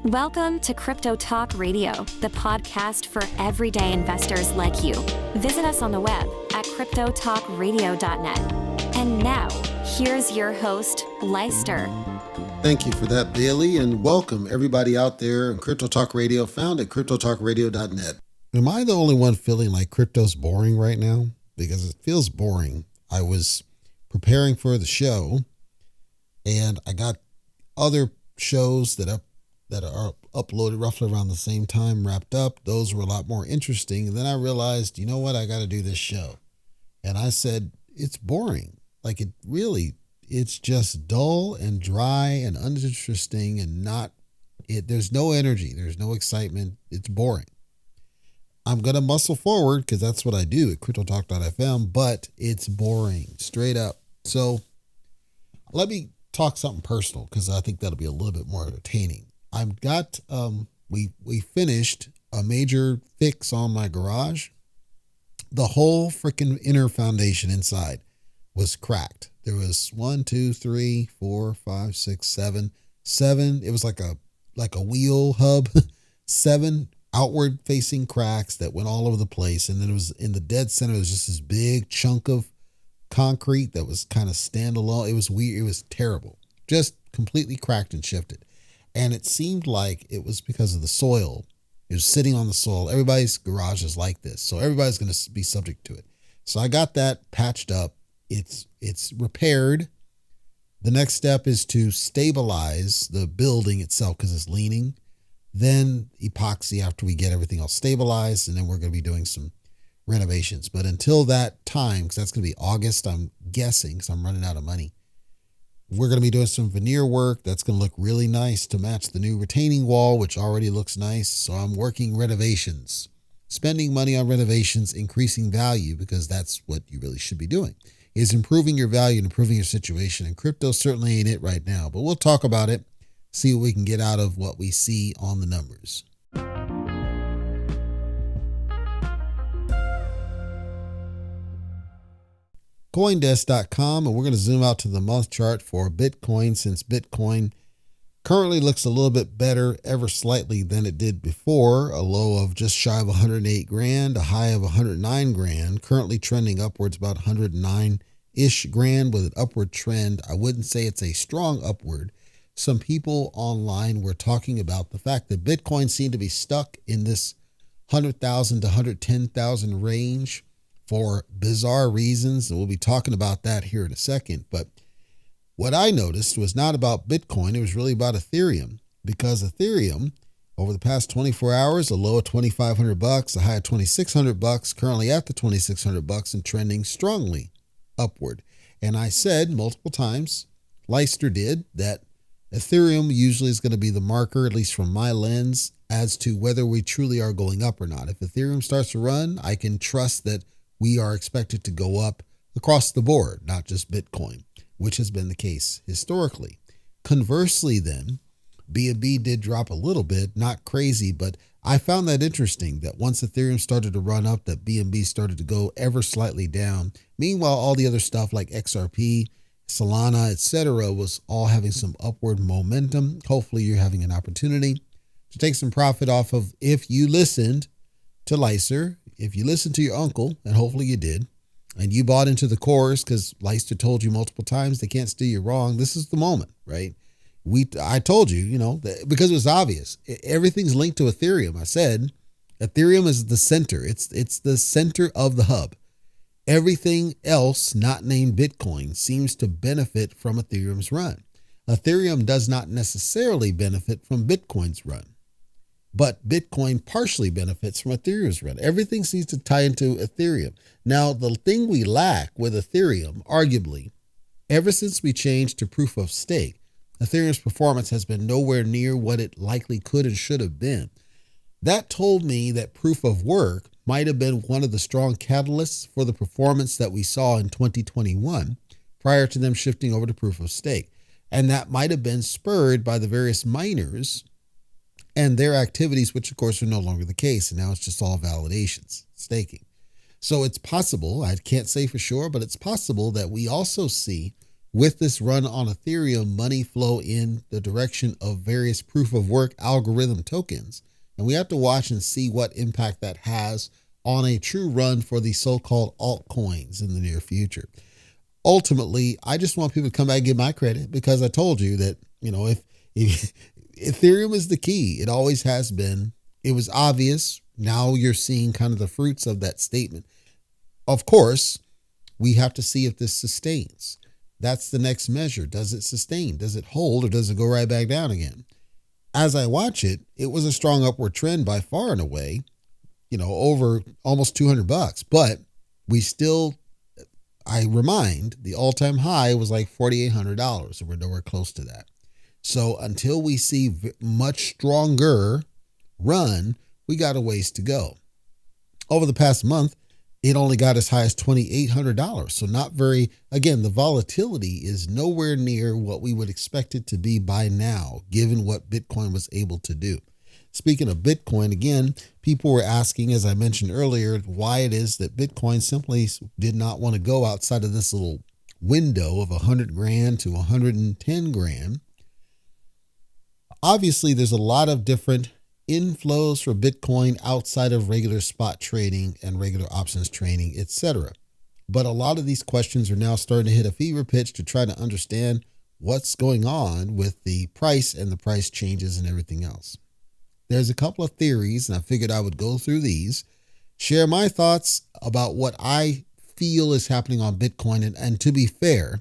Welcome to Crypto Talk Radio, the podcast for everyday investors like you. Visit us on the web at cryptotalkradio.net. And now, here's your host, Leister. Thank you for that, Bailey, and welcome everybody out there in Crypto Talk Radio, found at cryptotalkradio.net. Am I the only one feeling like crypto's boring right now? Because it feels boring. I was preparing for the show, and I got other shows that are uploaded roughly around the same time wrapped up. Those were a lot more interesting. And then I realized, you know what? I got to do this show. And I said, it's boring. Like it's just dull and dry and uninteresting and there's no energy. There's no excitement. It's boring. I'm going to muscle forward because that's what I do at cryptotalk.fm, but it's boring straight up. So let me talk something personal because I think that'll be a little bit more entertaining. I've got, we finished a major fix on my garage. The whole freaking inner foundation inside was cracked. There was 1, 2, 3, 4, 5, 6, 7. It was like a wheel hub, 7 outward facing cracks that went all over the place. And then it was in the dead center. It was just this big chunk of concrete that was kind of standalone. It was weird. It was terrible. Just completely cracked and shifted. And it seemed like it was because of the soil. It was sitting on the soil. Everybody's garage is like this. So everybody's going to be subject to it. So I got that patched up. It's repaired. The next step is to stabilize the building itself because it's leaning. Then epoxy after we get everything else stabilized. And then we're going to be doing some renovations. But until that time, because that's going to be August, I'm guessing, because I'm running out of money. We're going to be doing some veneer work. That's going to look really nice to match the new retaining wall, which already looks nice. So I'm working renovations, spending money on renovations, increasing value, because that's what you really should be doing, is improving your value and improving your situation. And crypto certainly ain't it right now, but we'll talk about it, see what we can get out of what we see on the numbers. Coindesk.com, and we're going to zoom out to the month chart for Bitcoin, since Bitcoin currently looks a little bit better ever slightly than it did before. A low of just shy of 108 grand, a high of 109 grand, currently trending upwards about 109-ish grand with an upward trend. I wouldn't say it's a strong upward. Some people online were talking about the fact that Bitcoin seemed to be stuck in this 100,000 to 110,000 range for bizarre reasons, and we'll be talking about that here in a second. But what I noticed was not about Bitcoin. It was really about Ethereum, because Ethereum, over the past 24 hours, a low of $2,500, a high of $2,600, currently at the $2,600 and trending strongly upward. And I said multiple times, Leister did, that Ethereum usually is going to be the marker, at least from my lens, as to whether we truly are going up or not. If Ethereum starts to run, I can trust that we are expected to go up across the board, not just Bitcoin, which has been the case historically. Conversely, then, BNB did drop a little bit, not crazy, but I found that interesting that once Ethereum started to run up, that BNB started to go ever slightly down. Meanwhile, all the other stuff like XRP, Solana, etc., was all having some upward momentum. Hopefully, you're having an opportunity to take some profit off of, if you listened to Leister, if you listened to your uncle, and hopefully you did, and you bought into the course because Leister told you multiple times they can't steer you wrong, this is the moment, right? I told you, because it was obvious. Everything's linked to Ethereum. I said Ethereum is the center. It's the center of the hub. Everything else not named Bitcoin seems to benefit from Ethereum's run. Ethereum does not necessarily benefit from Bitcoin's run, but Bitcoin partially benefits from Ethereum's run. Everything seems to tie into Ethereum. Now, the thing we lack with Ethereum, arguably, ever since we changed to proof of stake, Ethereum's performance has been nowhere near what it likely could and should have been. That told me that proof of work might have been one of the strong catalysts for the performance that we saw in 2021 prior to them shifting over to proof of stake. And that might have been spurred by the various miners and their activities, which of course are no longer the case. And now it's just all validations, staking. So it's possible, I can't say for sure, but it's possible that we also see with this run on Ethereum, money flow in the direction of various proof of work algorithm tokens. And we have to watch and see what impact that has on a true run for the so-called altcoins in the near future. Ultimately, I just want people to come back and give my credit, because I told you that, if Ethereum is the key, it always has been. It was obvious. Now you're seeing kind of the fruits of that statement. Of course, we have to see if this sustains. That's the next measure. Does it sustain? Does it hold, or does it go right back down again? As I watch it, it was a strong upward trend by far and away, over almost $200, but we still, I remind, the all-time high was like $4,800, and we're nowhere close to that. So until we see much stronger run, we got a ways to go. Over the past month, it only got as high as $2,800. So not very, again, the volatility is nowhere near what we would expect it to be by now, given what Bitcoin was able to do. Speaking of Bitcoin, again, people were asking, as I mentioned earlier, why it is that Bitcoin simply did not want to go outside of this little window of 100 grand to 110 grand. Obviously, there's a lot of different inflows for Bitcoin outside of regular spot trading and regular options trading, etc. But a lot of these questions are now starting to hit a fever pitch to try to understand what's going on with the price and the price changes and everything else. There's a couple of theories, and I figured I would go through these, share my thoughts about what I feel is happening on Bitcoin. And to be fair,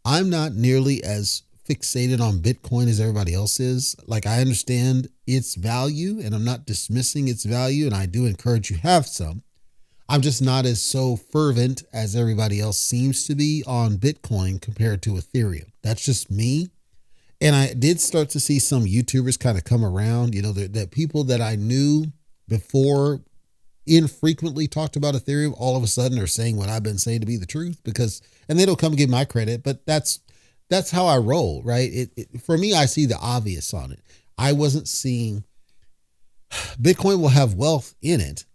I'm not nearly as fixated on Bitcoin as everybody else is. Like, I understand its value, and I'm not dismissing its value, and I do encourage you have some. I'm just not as so fervent as everybody else seems to be on Bitcoin compared to Ethereum. That's just me. And I did start to see some YouTubers kind of come around, that people that I knew before infrequently talked about Ethereum all of a sudden are saying what I've been saying to be the truth, and they don't come give my credit, but that's how I roll, right? For me, I see the obvious on it. I wasn't seeing Bitcoin will have wealth in it,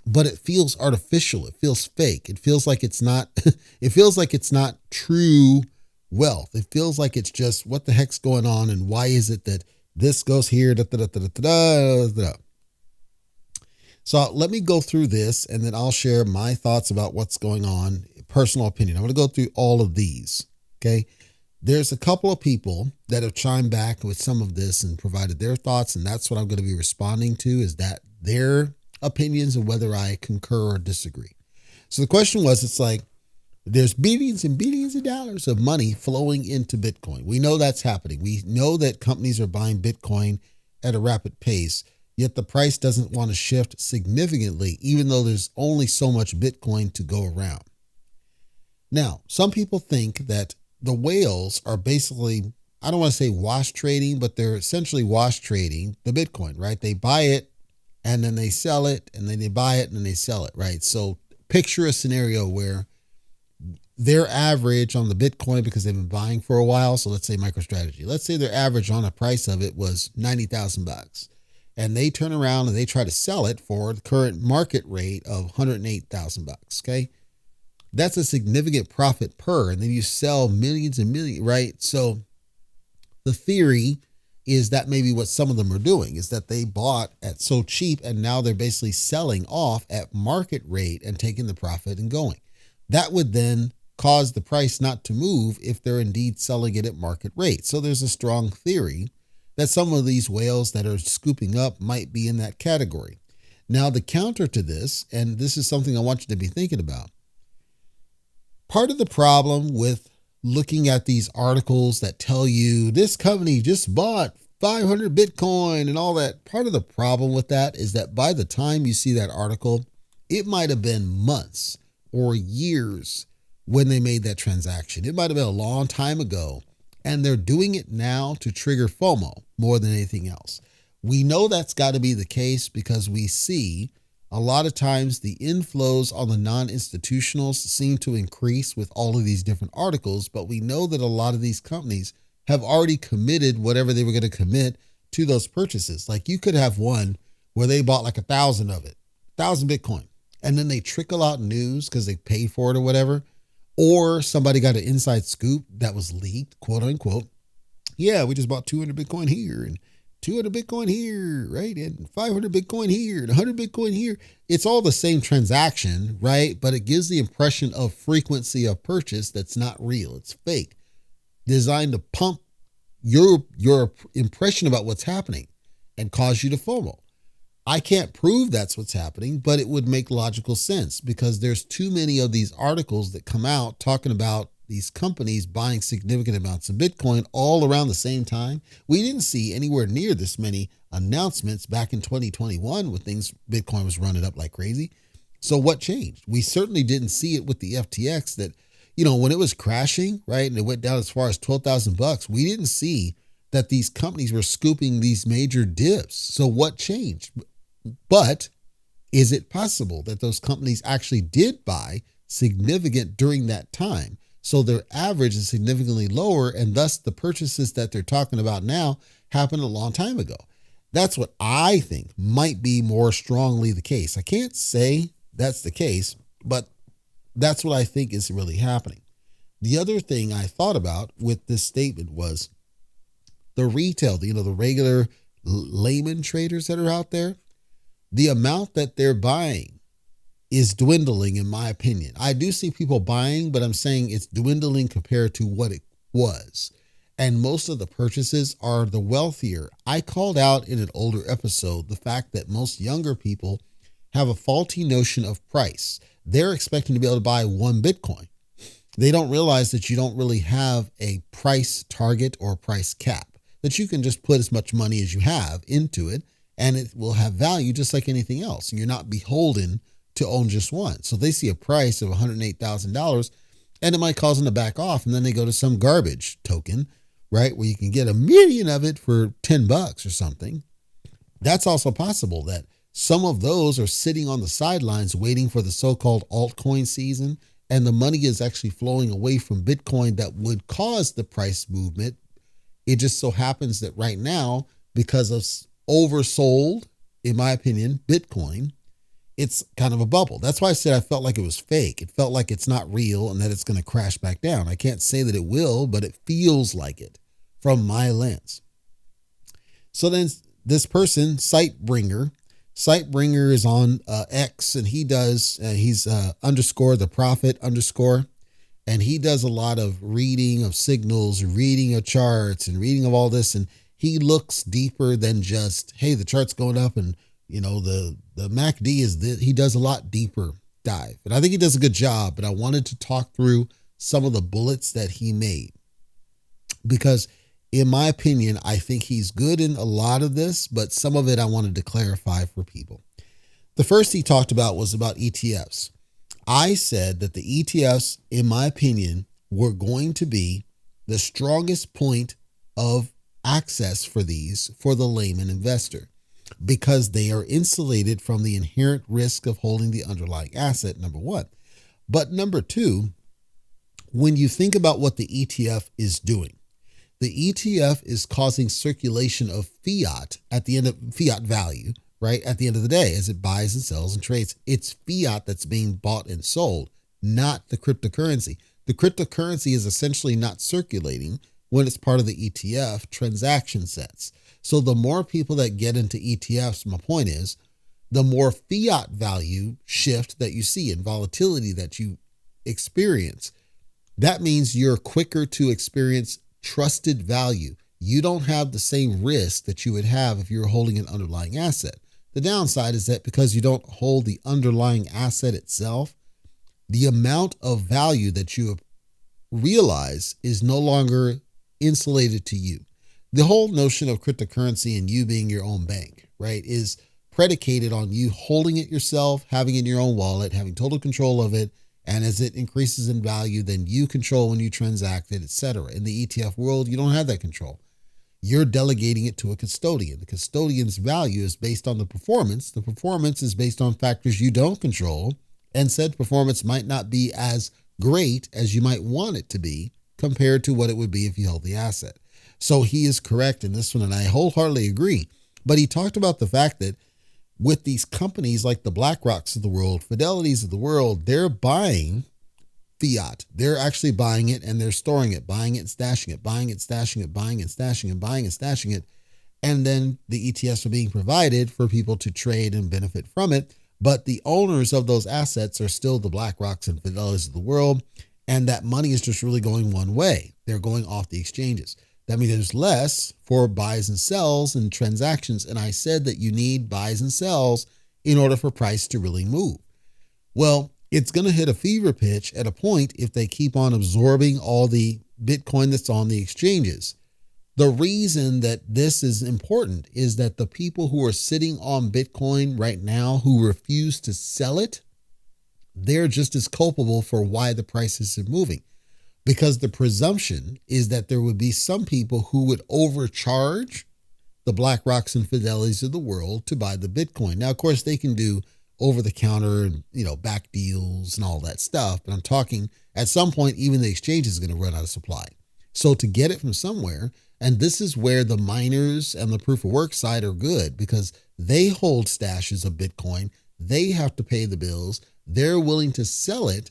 but it feels artificial. It feels fake. It feels like it's not, it feels like it's not true wealth. It feels like it's just, what the heck's going on, and why is it that this goes here? So let me go through this, and then I'll share my thoughts about what's going on. Personal opinion. I'm going to go through all of these. Okay. There's a couple of people that have chimed back with some of this and provided their thoughts, and that's what I'm going to be responding to, is that their opinions and whether I concur or disagree. So the question was, it's like, there's billions and billions of dollars of money flowing into Bitcoin. We know that's happening. We know that companies are buying Bitcoin at a rapid pace, yet the price doesn't want to shift significantly, even though there's only so much Bitcoin to go around. Now, some people think that the whales are basically, I don't want to say wash trading, but they're essentially wash trading the Bitcoin, right? They buy it and then they sell it, and then they buy it and then they sell it, right? So picture a scenario where their average on the Bitcoin, because they've been buying for a while. So let's say MicroStrategy, let's say their average on a price of it was $90,000, and they turn around and they try to sell it for the current market rate of $108,000. Okay. That's a significant profit per, and then you sell millions and millions, right? So the theory is that maybe what some of them are doing is that they bought at so cheap, and now they're basically selling off at market rate and taking the profit and going. That would then cause the price not to move if they're indeed selling it at market rate. So there's a strong theory that some of these whales that are scooping up might be in that category. Now, the counter to this, and this is something I want you to be thinking about, part of the problem with looking at these articles that tell you this company just bought 500 Bitcoin and all that, part of the problem with that is that by the time you see that article, it might have been months or years when they made that transaction. It might have been a long time ago, and they're doing it now to trigger FOMO more than anything else. We know that's got to be the case because we see a lot of times the inflows on the non-institutionals seem to increase with all of these different articles, but we know that a lot of these companies have already committed whatever they were going to commit to those purchases. Like, you could have one where they bought like 1,000 of it, 1,000 Bitcoin, and then they trickle out news because they paid for it or whatever. or somebody got an inside scoop that was leaked, quote unquote. Yeah, we just bought 200 Bitcoin here and 200 Bitcoin here, right? And 500 Bitcoin here and 100 Bitcoin here. It's all the same transaction, right? But it gives the impression of frequency of purchase that's not real. It's fake, designed to pump your impression about what's happening and cause you to FOMO. I can't prove that's what's happening, but it would make logical sense because there's too many of these articles that come out talking about these companies buying significant amounts of Bitcoin all around the same time. We didn't see anywhere near this many announcements back in 2021 when Bitcoin was running up like crazy. So what changed? We certainly didn't see it with the FTX that, when it was crashing, right? And it went down as far as $12,000. We didn't see that these companies were scooping these major dips. So what changed? But is it possible that those companies actually did buy significant during that time? So their average is significantly lower, and thus the purchases that they're talking about now happened a long time ago. That's what I think might be more strongly the case. I can't say that's the case, but that's what I think is really happening. The other thing I thought about with this statement was the retail, the regular layman traders that are out there. The amount that they're buying is dwindling, in my opinion. I do see people buying, but I'm saying it's dwindling compared to what it was. And most of the purchases are the wealthier. I called out in an older episode the fact that most younger people have a faulty notion of price. They're expecting to be able to buy one Bitcoin. They don't realize that you don't really have a price target or price cap, that you can just put as much money as you have into it and it will have value just like anything else. And you're not beholden to own just one. So they see a price of $108,000 and it might cause them to back off. And then they go to some garbage token, right? Where you can get 1 million of it for $10 or something. That's also possible that some of those are sitting on the sidelines waiting for the so-called altcoin season. And the money is actually flowing away from Bitcoin that would cause the price movement. It just so happens that right now, because of oversold, in my opinion, Bitcoin, it's kind of a bubble. That's why I said I felt like it was fake. It felt like it's not real and that it's going to crash back down. I can't say that it will, but it feels like it from my lens. So then this person, Sightbringer is on X, and he does, he's underscore the prophet underscore, and he does a lot of reading of signals, reading of charts, and reading of all this. And he looks deeper than just, hey, the chart's going up and, the MACD is this. He does a lot deeper dive. And I think he does a good job, but I wanted to talk through some of the bullets that he made because in my opinion, I think he's good in a lot of this, but some of it I wanted to clarify for people. The first he talked about was about ETFs. I said that the ETFs, in my opinion, were going to be the strongest point of access for these for the layman investor because they are insulated from the inherent risk of holding the underlying asset, number one. But number two, when you think about what the ETF is doing, the ETF is causing circulation of fiat at the end of fiat value, right? At the end of the day, as it buys and sells and trades, it's fiat that's being bought and sold, not the cryptocurrency. The cryptocurrency is essentially not circulating when it's part of the ETF transaction sets. So the more people that get into ETFs, my point is, the more fiat value shift that you see and volatility that you experience. That means you're quicker to experience trusted value. You don't have the same risk that you would have if you were holding an underlying asset. The downside is that because you don't hold the underlying asset itself, the amount of value that you realize is no longer insulated to you. The whole notion of cryptocurrency and you being your own bank, right, is predicated on you holding it yourself, having it in your own wallet, having total control of it. And as it increases in value, then you control when you transact it, etc. In the ETF world, you don't have that control. You're delegating it to a custodian. The custodian's value is based on the performance. The performance is based on factors you don't control. And said performance might not be as great as you might want it to be compared to what it would be if you held the asset. So he is correct in this one, and I wholeheartedly agree. But he talked about the fact that with these companies like the BlackRocks of the world, Fidelities of the world, they're buying fiat. They're actually buying it and they're storing it, buying it and stashing it, buying it, stashing it, buying it, stashing it, buying it, stashing it. And then the ETFs are being provided for people to trade and benefit from it. But the owners of those assets are still the BlackRocks and Fidelities of the world. And that money is just really going one way. They're going off the exchanges. That means there's less for buys and sells and transactions. And I said that you need buys and sells in order for price to really move. Well, it's going to hit a fever pitch at a point if they keep on absorbing all the Bitcoin that's on the exchanges. The reason that this is important is that the people who are sitting on Bitcoin right now who refuse to sell it, they're just as culpable for why the prices are moving. Because the presumption is that there would be some people who would overcharge the BlackRocks and Fidelities of the world to buy the Bitcoin. Now, of course, they can do over-the-counter and, back deals and all that stuff. But I'm talking at some point, even the exchange is going to run out of supply. So to get it from somewhere, and this is where the miners and the proof of work side are good because they hold stashes of Bitcoin. They have to pay the bills. They're willing to sell it,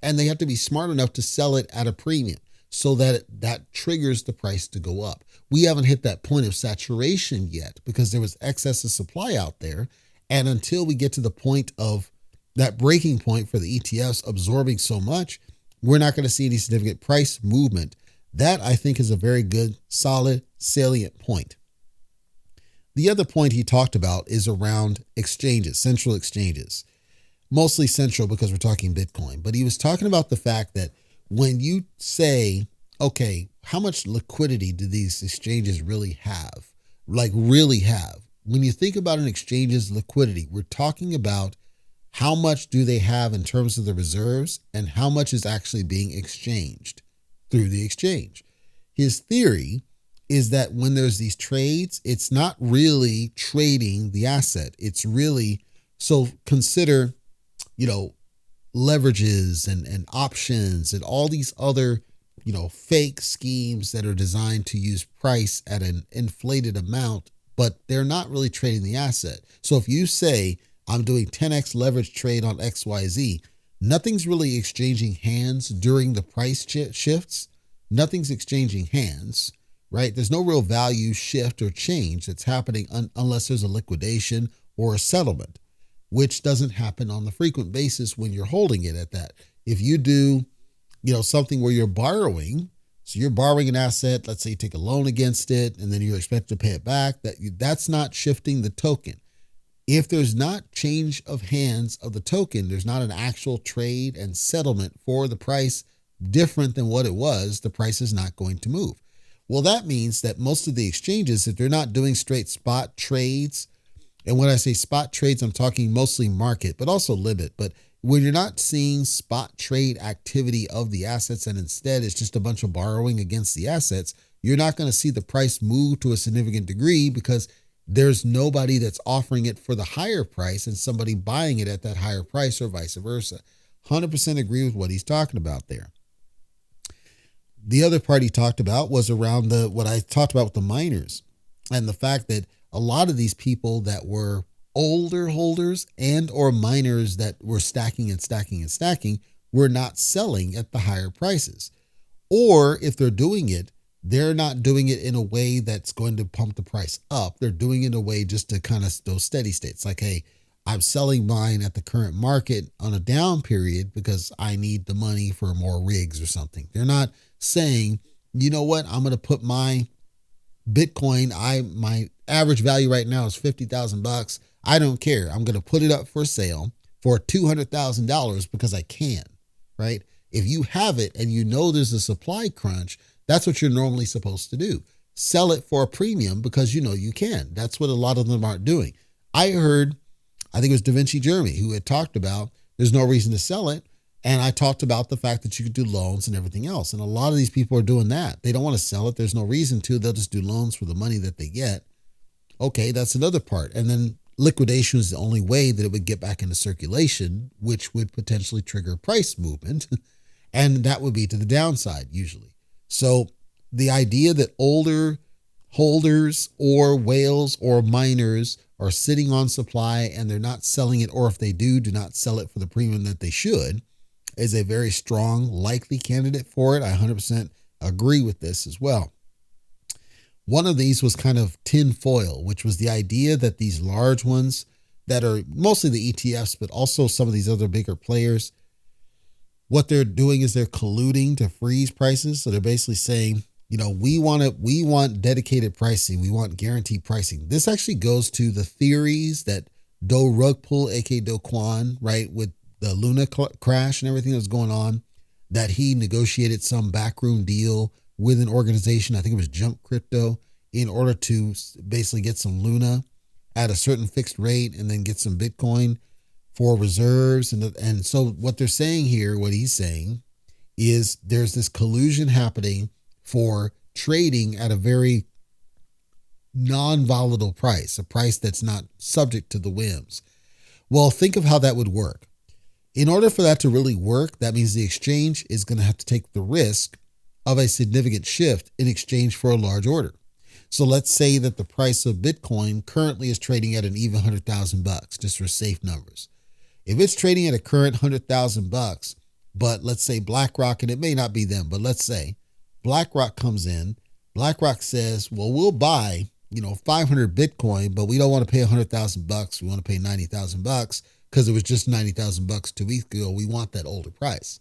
and they have to be smart enough to sell it at a premium so that that triggers the price to go up. We haven't hit that point of saturation yet because there was excess of supply out there. And until we get to the point of that breaking point for the ETFs absorbing so much, we're not going to see any significant price movement. That, I think, is a very good, solid, salient point. The other point he talked about is around exchanges, central exchanges, mostly central because we're talking Bitcoin. But he was talking about the fact that when you say, okay, how much liquidity do these exchanges really have? Like really have? When you think about an exchange's liquidity, we're talking about how much do they have in terms of the reserves and how much is actually being exchanged through the exchange. His theory is that when there's these trades, it's not really trading the asset. It's really, so consider, leverages and options and all these other, fake schemes that are designed to use price at an inflated amount, but they're not really trading the asset. So if you say, I'm doing 10x leverage trade on XYZ, nothing's really exchanging hands during the price shifts. Nothing's exchanging hands, right? There's no real value shift or change that's happening unless there's a liquidation or a settlement, which doesn't happen on the frequent basis when you're holding it at that. If you do, something where you're borrowing, so you're borrowing an asset, let's say you take a loan against it, and then you're expected to pay it back, that's not shifting the token. If there's not change of hands of the token, there's not an actual trade and settlement for the price different than what it was, the price is not going to move. Well, that means that most of the exchanges, if they're not doing straight spot trades, and when I say spot trades, I'm talking mostly market, but also limit. But when you're not seeing spot trade activity of the assets and instead it's just a bunch of borrowing against the assets, you're not going to see the price move to a significant degree because there's nobody that's offering it for the higher price and somebody buying it at that higher price or vice versa. 100% agree with what he's talking about there. The other part he talked about was around what I talked about with the miners and the fact that a lot of these people that were older holders and or miners that were stacking and stacking and stacking were not selling at the higher prices. Or if they're doing it, they're not doing it in a way that's going to pump the price up. They're doing it in a way just to kind of those steady states. Like, hey, I'm selling mine at the current market on a down period because I need the money for more rigs or something. They're not saying, you know what, I'm going to put my Bitcoin, my average value right now is $50,000. I don't care. I'm going to put it up for sale for $200,000 because I can, right? If you have it and you know there's a supply crunch, that's what you're normally supposed to do. Sell it for a premium because you know you can. That's what a lot of them aren't doing. I heard, I think it was Da Vinci Jeremy who had talked about there's no reason to sell it. And I talked about the fact that you could do loans and everything else. And a lot of these people are doing that. They don't want to sell it. There's no reason to. They'll just do loans for the money that they get. Okay, that's another part. And then liquidation is the only way that it would get back into circulation, which would potentially trigger price movement. And that would be to the downside usually. So the idea that older holders or whales or miners are sitting on supply and they're not selling it, or if they do not sell it for the premium that they should, is a very strong, likely candidate for it. I 100% agree with this as well. One of these was kind of tin foil, which was the idea that these large ones that are mostly the ETFs, but also some of these other bigger players, what they're doing is they're colluding to freeze prices. So they're basically saying, we want dedicated pricing. We want guaranteed pricing. This actually goes to the theories that Do Rug Pull, aka Do Kwon, right, with the Luna crash and everything that was going on, that he negotiated some backroom deal with an organization, I think it was Jump Crypto, in order to basically get some Luna at a certain fixed rate and then get some Bitcoin for reserves. And so what they're saying here, what he's saying, is there's this collusion happening for trading at a very non-volatile price, a price that's not subject to the whims. Well, think of how that would work. In order for that to really work, that means the exchange is going to have to take the risk of a significant shift in exchange for a large order. So let's say that the price of Bitcoin currently is trading at an even $100,000, just for safe numbers. If it's trading at a current $100,000, but let's say BlackRock, and it may not be them, but let's say BlackRock comes in, BlackRock says, well, we'll buy, 500 Bitcoin, but we don't want to pay $100,000. We want to pay $90,000 because it was just $90,000 2 weeks ago. We want that older price.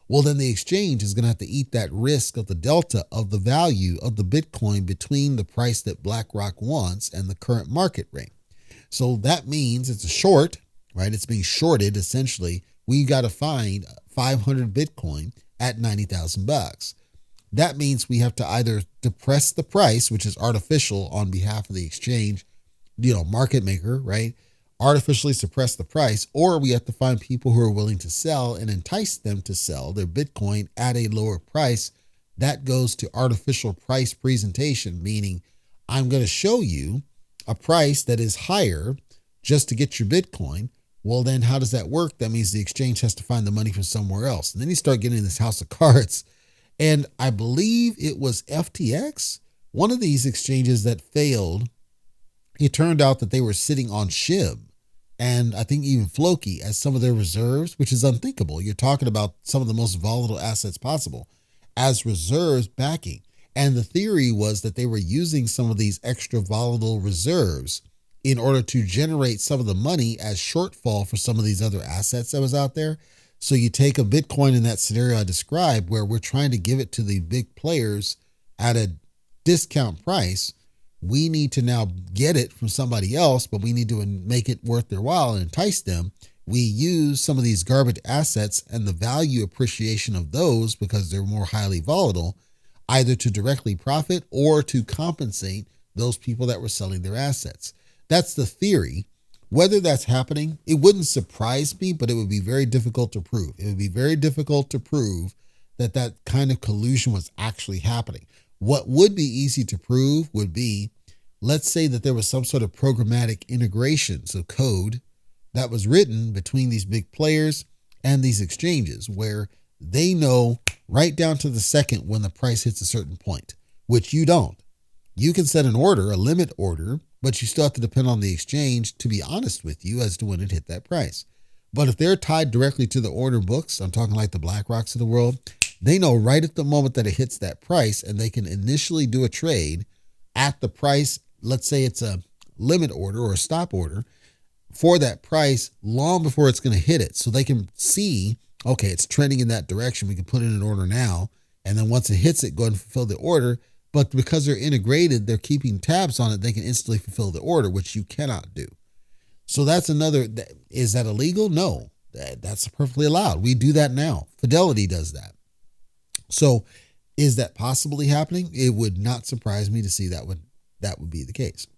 Well, then the exchange is going to have to eat that risk of the delta of the value of the Bitcoin between the price that BlackRock wants and the current market rate. So that means it's a short, right? It's being shorted. Essentially, we got to find 500 Bitcoin at $90,000. That means we have to either depress the price, which is artificial on behalf of the exchange, market maker, right? Artificially suppress the price, or we have to find people who are willing to sell and entice them to sell their Bitcoin at a lower price. That goes to artificial price presentation, meaning I'm going to show you a price that is higher just to get your Bitcoin. Well, then how does that work? That means the exchange has to find the money from somewhere else. And then you start getting this house of cards. And I believe it was FTX, one of these exchanges that failed. It turned out that they were sitting on SHIB and I think even Floki as some of their reserves, which is unthinkable. You're talking about some of the most volatile assets possible as reserves backing. And the theory was that they were using some of these extra volatile reserves in order to generate some of the money as shortfall for some of these other assets that was out there. So you take a Bitcoin in that scenario I described, where we're trying to give it to the big players at a discount price. We need to now get it from somebody else, but we need to make it worth their while and entice them. We use some of these garbage assets and the value appreciation of those, because they're more highly volatile, either to directly profit or to compensate those people that were selling their assets. That's the theory. Whether that's happening, it wouldn't surprise me, but it would be very difficult to prove. It would be very difficult to prove that that kind of collusion was actually happening. What would be easy to prove would be, let's say that there was some sort of programmatic integration, so code that was written between these big players and these exchanges, where they know right down to the second when the price hits a certain point, which you don't. You can set an order, a limit order, but you still have to depend on the exchange to be honest with you as to when it hit that price. But if they're tied directly to the order books, I'm talking like the BlackRocks of the world, they know right at the moment that it hits that price, and they can initially do a trade at the price. Let's say it's a limit order or a stop order for that price long before it's going to hit it. So they can see, okay, it's trending in that direction. We can put in an order now. And then once it hits it, go ahead and fulfill the order. But because they're integrated, they're keeping tabs on it. They can instantly fulfill the order, which you cannot do. So that's another. Is that illegal? No, that's perfectly allowed. We do that now. Fidelity does that. So is that possibly happening? It would not surprise me to see that would be the case.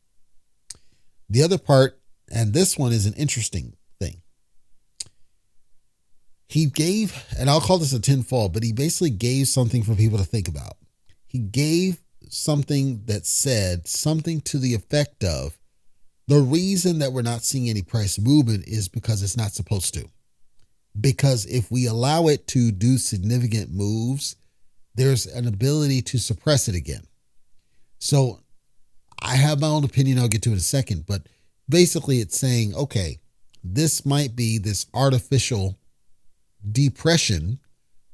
The other part, and this one is an interesting thing. He gave, and I'll call this a tinfoil, but he basically gave something for people to think about. He gave something that said something to the effect of, the reason that we're not seeing any price movement is because it's not supposed to. Because if we allow it to do significant moves, there's an ability to suppress it again. So I have my own opinion I'll get to in a second, but basically it's saying, okay, this might be this artificial depression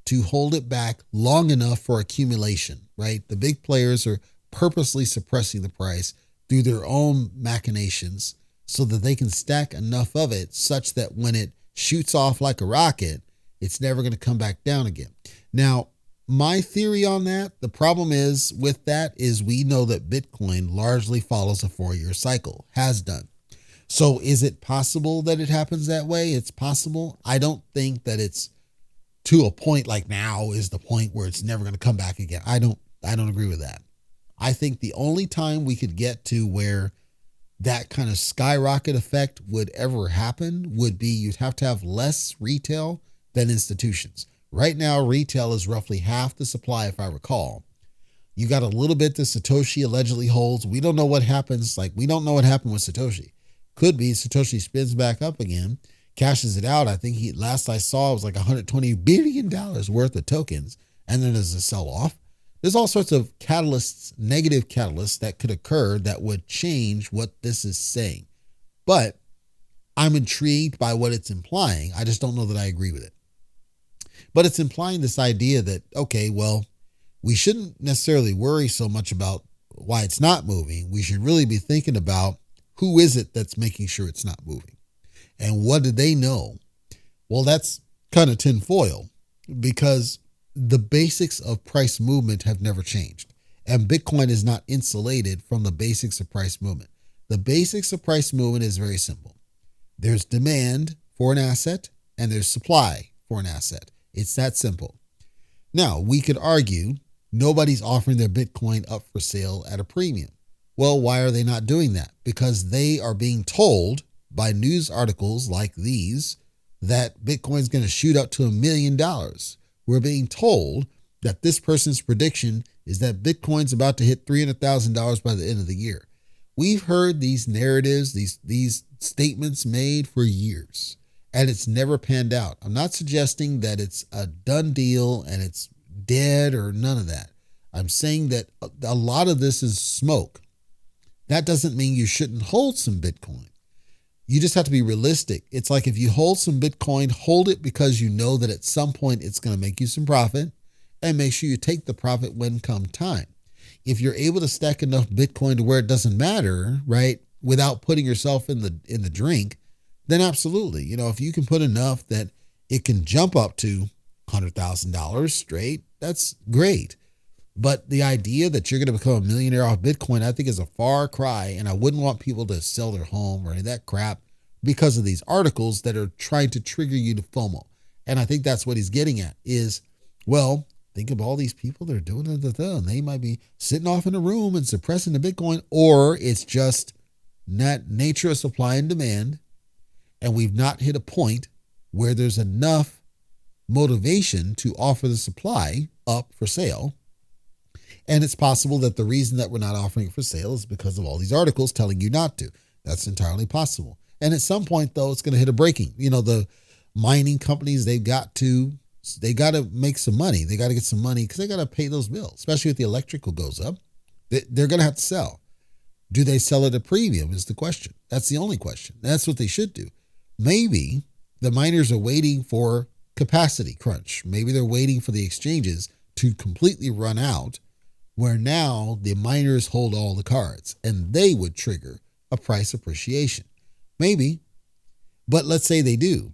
to hold it back long enough for accumulation, right? The big players are purposely suppressing the price through their own machinations so that they can stack enough of it such that when it shoots off like a rocket, it's never going to come back down again. Now, my theory on that, the problem is with that is we know that Bitcoin largely follows a 4-year cycle, has done. So is it possible that it happens that way? It's possible. I don't think that it's to a point like now is the point where it's never going to come back again. I don't agree with that. I think the only time we could get to where that kind of skyrocket effect would ever happen would be you'd have to have less retail than institutions. Right now, retail is roughly half the supply, if I recall. You got a little bit that Satoshi allegedly holds. We don't know what happens. We don't know what happened with Satoshi. Could be Satoshi spins back up again, cashes it out. I think last I saw it was like $120 billion worth of tokens. And then there's a sell-off. There's all sorts of catalysts, negative catalysts that could occur that would change what this is saying. But I'm intrigued by what it's implying. I just don't know that I agree with it. But it's implying this idea that, okay, well, we shouldn't necessarily worry so much about why it's not moving. We should really be thinking about who is it that's making sure it's not moving? And what do they know? Well, that's kind of tinfoil because the basics of price movement have never changed. And Bitcoin is not insulated from the basics of price movement. The basics of price movement is very simple. There's demand for an asset and there's supply for an asset. It's that simple. Now, we could argue nobody's offering their Bitcoin up for sale at a premium. Well, why are they not doing that? Because they are being told by news articles like these that Bitcoin's going to shoot up to $1 million. We're being told that this person's prediction is that Bitcoin's about to hit $300,000 by the end of the year. We've heard these narratives, these statements made for years, and it's never panned out. I'm not suggesting that it's a done deal and it's dead or none of that. I'm saying that a lot of this is smoke. That doesn't mean you shouldn't hold some Bitcoin. You just have to be realistic. It's like if you hold some Bitcoin, hold it because you know that at some point it's going to make you some profit, and make sure you take the profit when come time. If you're able to stack enough Bitcoin to where it doesn't matter, right, without putting yourself in the drink, then absolutely. If you can put enough that it can jump up to $100,000 straight, that's great. But the idea that you're going to become a millionaire off Bitcoin, I think is a far cry. And I wouldn't want people to sell their home or any of that crap because of these articles that are trying to trigger you to FOMO. And I think that's what he's getting at is, well, think of all these people that are doing it, and they might be sitting off in a room and suppressing the Bitcoin, or it's just that nature of supply and demand. And we've not hit a point where there's enough motivation to offer the supply up for sale. And it's possible that the reason that we're not offering it for sale is because of all these articles telling you not to. That's entirely possible. And at some point, though, it's going to hit a breaking. The mining companies, they got to make some money. They got to get some money because they got to pay those bills, especially if the electrical goes up. They're going to have to sell. Do they sell at a premium is the question. That's the only question. That's what they should do. Maybe the miners are waiting for capacity crunch. Maybe they're waiting for the exchanges to completely run out, where now the miners hold all the cards and they would trigger a price appreciation. Maybe, but let's say they do.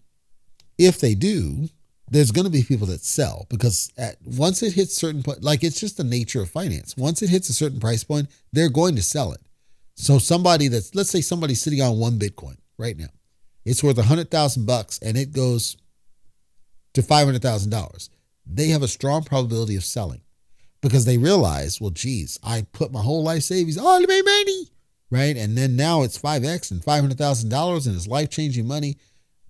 If they do, there's going to be people that sell because once it hits certain point, it's just the nature of finance. Once it hits a certain price point, they're going to sell it. So let's say somebody's sitting on one Bitcoin right now. It's worth $100,000 and it goes to $500,000. They have a strong probability of selling. Because they realize, well, geez, I put my whole life savings all to make money, right? And then now it's 5X and $500,000 and it's life-changing money.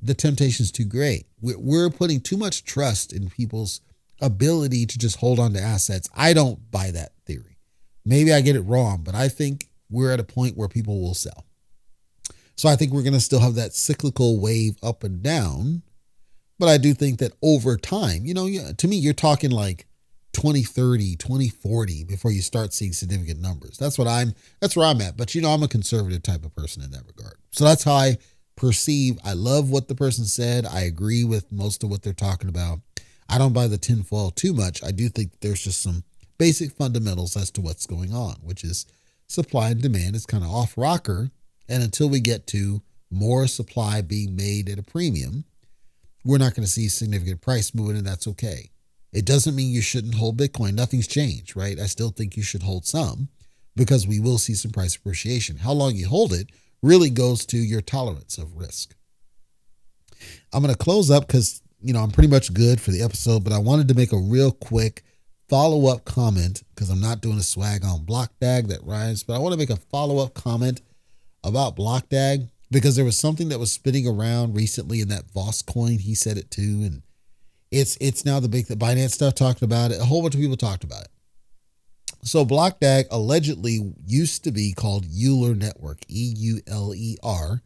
The temptation is too great. We're putting too much trust in people's ability to just hold on to assets. I don't buy that theory. Maybe I get it wrong, but I think we're at a point where people will sell. So I think we're going to still have that cyclical wave up and down. But I do think that over time, to me, you're talking like 2030, 2040 before you start seeing significant numbers. That's where I'm at. But I'm a conservative type of person in that regard. So that's how I perceive, I love what the person said. I agree with most of what they're talking about. I don't buy the tinfoil too much. I do think there's just some basic fundamentals as to what's going on, which is supply and demand is kind of off rocker. And until we get to more supply being made at a premium, we're not going to see significant price movement, and that's okay. It doesn't mean you shouldn't hold Bitcoin. Nothing's changed, right? I still think you should hold some because we will see some price appreciation. How long you hold it really goes to your tolerance of risk. I'm going to close up because, I'm pretty much good for the episode, but I wanted to make a real quick follow-up comment because I'm not doing a swag on BlockDAG that rhymes, but I want to make a follow-up comment about BlockDAG because there was something that was spinning around recently in that Voss coin. He said it too, and it's now the Binance stuff talked about it. A whole bunch of people talked about it. So BlockDAG allegedly used to be called Euler Network, EULER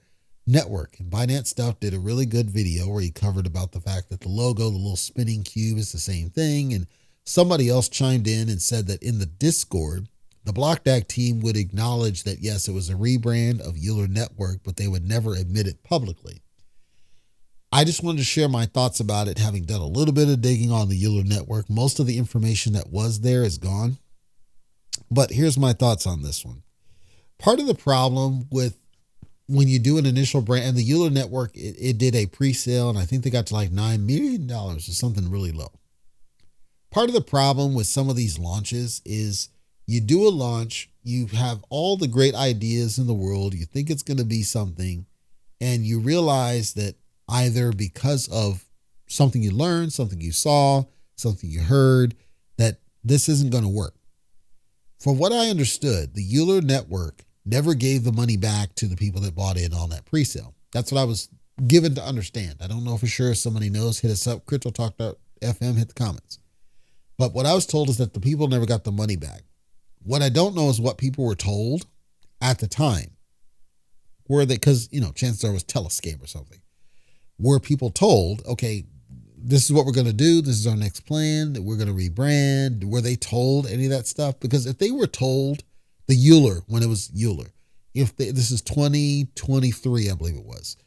Network. And Binance stuff did a really good video where he covered about the fact that the logo, the little spinning cube, is the same thing. And somebody else chimed in and said that in the Discord, the BlockDAG team would acknowledge that, yes, it was a rebrand of Euler Network, but they would never admit it publicly. I just wanted to share my thoughts about it, having done a little bit of digging on the Euler Network. Most of the information that was there is gone. But here's my thoughts on this one. Part of the problem with when you do an initial brand, and the Euler Network, it did a pre-sale, and I think they got to like $9 million or something really low. Part of the problem with some of these launches is you do a launch, you have all the great ideas in the world, you think it's going to be something, and you realize that either because of something you learned, something you saw, something you heard, that this isn't going to work. From what I understood, the Euler Network never gave the money back to the people that bought in on that pre-sale. That's what I was given to understand. I don't know for sure. If somebody knows, hit us up. CryptoTalk.fm, hit the comments. But what I was told is that the people never got the money back. What I don't know is what people were told at the time. Were they, because, chances are it was telescam or something. Were people told, okay, this is what we're going to do. This is our next plan, that we're going to rebrand. Were they told any of that stuff? Because if they were told the Euler, when it was Euler, this is 2023, I believe it was.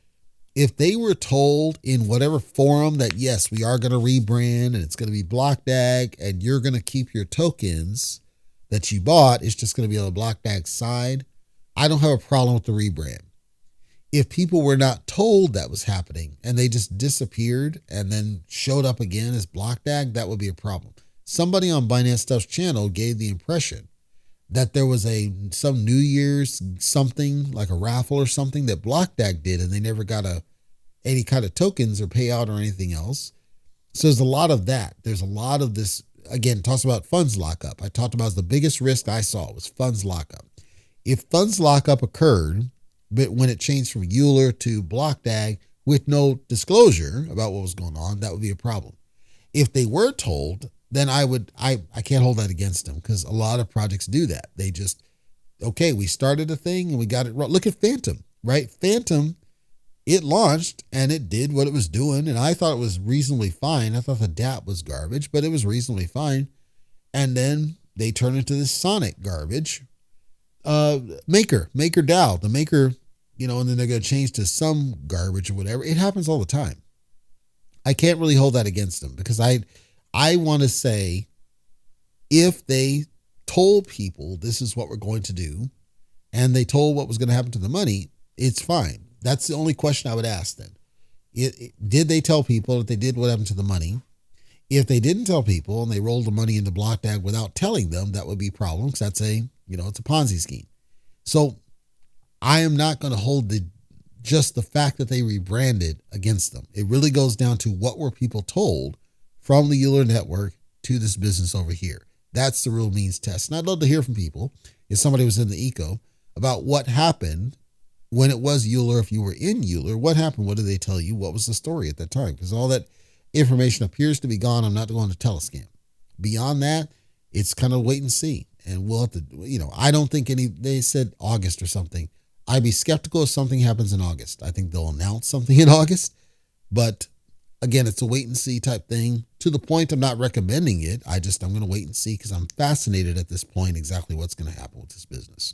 If they were told in whatever forum that, yes, we are going to rebrand and it's going to be BlockDAG and you're going to keep your tokens that you bought, it's just going to be on the BlockDAG side, I don't have a problem with the rebrand. If people were not told that was happening and they just disappeared and then showed up again as BlockDAG, that would be a problem. Somebody on Binance Stuff's channel gave the impression that there was some New Year's something, like a raffle or something that BlockDAG did, and they never got any kind of tokens or payout or anything else. So there's a lot of that. There's a lot of this, again, talks about funds lockup. I talked about the biggest risk I saw was funds lockup. If funds lockup occurred, but when it changed from Euler to BlockDAG with no disclosure about what was going on, that would be a problem. If they were told, then I can't hold that against them, because a lot of projects do that. They just, okay, we started a thing and we got it wrong. Look at Phantom, right? Phantom, it launched and it did what it was doing, and I thought it was reasonably fine. I thought the DApp was garbage, but it was reasonably fine. And then they turned into this Sonic garbage. Maker DAO, the Maker, and then they're going to change to some garbage or whatever. It happens all the time. I can't really hold that against them, because I want to say, if they told people this is what we're going to do and they told what was going to happen to the money, it's fine. That's the only question I would ask then. Did they tell people that they did what happened to the money? If they didn't tell people and they rolled the money into BlockDAG without telling them, that would be a problem, because that's it's a Ponzi scheme. So I am not going to hold just the fact that they rebranded against them. It really goes down to what were people told from the Euler Network to this business over here. That's the real means test. And I'd love to hear from people, if somebody was in the eco, about what happened when it was Euler. If you were in Euler, what happened? What did they tell you? What was the story at that time? Because all that information appears to be gone. I'm not going to telescam. Beyond that, it's kind of wait and see. And we'll have to, I don't think they said August or something. I'd be skeptical if something happens in August. I think they'll announce something in August. But again, it's a wait and see type thing, to the point I'm not recommending it. I'm going to wait and see, because I'm fascinated at this point exactly what's going to happen with this business.